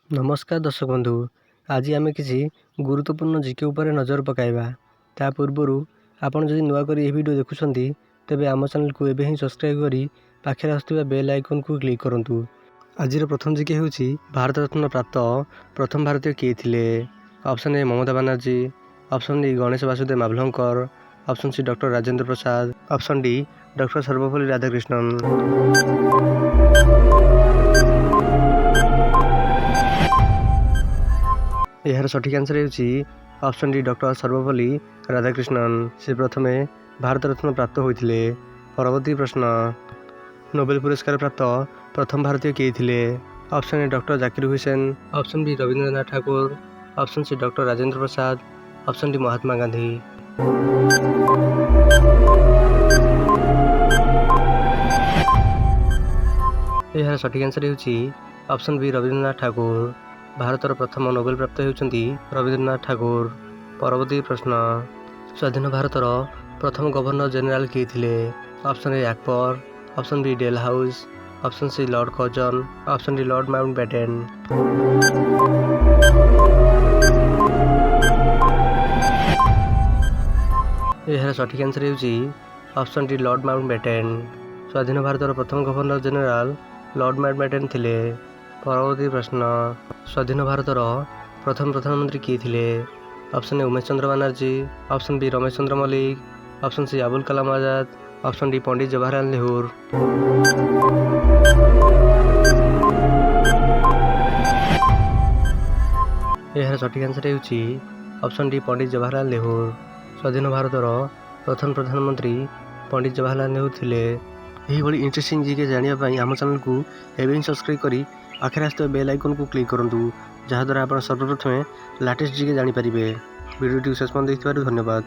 नमस्कार दर्शक बंधु, आज आम किसी गुरुत्वपूर्ण जीके उपर नजर पकाइबा। ता पूर्व आपन जदि नुआ करी वीडियो देखुछंती तेबे आम चैनल को एबे ही सब्सक्राइब करी पाखे आसुवा बेल आइकन को क्लिक करंतु। आज प्रथम जीके होउची भारत रत्न प्राप्त प्रथम भारतीय किए थिले। Option A Mamata Banerjee, option D Ganesh Vasudev Mavalankar, option C doctor Rajendra Prasad, option D doctor Sarvepalli Radhakrishnan. यार सठिक आंसर होउची option D doctor Sarvepalli Radhakrishnan. से प्रथमे भारत रत्न प्राप्त होइथिले। परवर्ती प्रश्न, नोबेल पुरस्कार प्राप्त प्रथम भारतीय किए थिले? Option A doctor Zakir Hussain, option B Rabindranath Thakur, option C doctor Rajendra Prasad, option D Mahatma Gandhi. यार सठिक आंसर होउची ऑप्शन बी रविंद्रनाथ ठाकुर। भारतर प्रथम नोबेल प्राप्त होउचंती रविंद्रनाथ ठाकुर। परवर्ती प्रश्न, स्वाधीन भारतर प्रथम गवर्नर जनरल किए थिले? Option A Akbar, option B Dalhousie, option C lord Curzon, option D lord Mountbatten. यार सठिक आंसर होउची ऑप्शन डी लॉर्ड माउंटबेटन। स्वाधीन भारतर प्रथम गवर्नर जनरल लॉर्ड माउंटबेटन थिले। परवर्ती प्रश्न, स्वाधीन भारतर प्रथम प्रधानमंत्री किए थिले? Option A Umesh Chandra Banerjee, option B Ramesh Chandra Mallick, option C Abul Kalam Azad, option D Pandit Jawaharlal Nehru. यार सठिक आंसर होउची ऑप्शन डी पंडित जवाहरलाल नेहरू। स्वाधीन भारतर प्रथम प्रधानमंत्री पंडित जवाहरलाल नेहरू थिले। यही बड़ी इंटरेस्टिंग जीके जानिया आम चैनल को एवं ही सब्सक्राइब करी पाखे आसुवा बेल आइकन को क्लिक करंतु, जहाद्वारा आप सर्वप्रथमे लाटेस्ट जीके जानीपारे। वीडियो शेष पर्यंत देखिथिबारु धन्यवाद।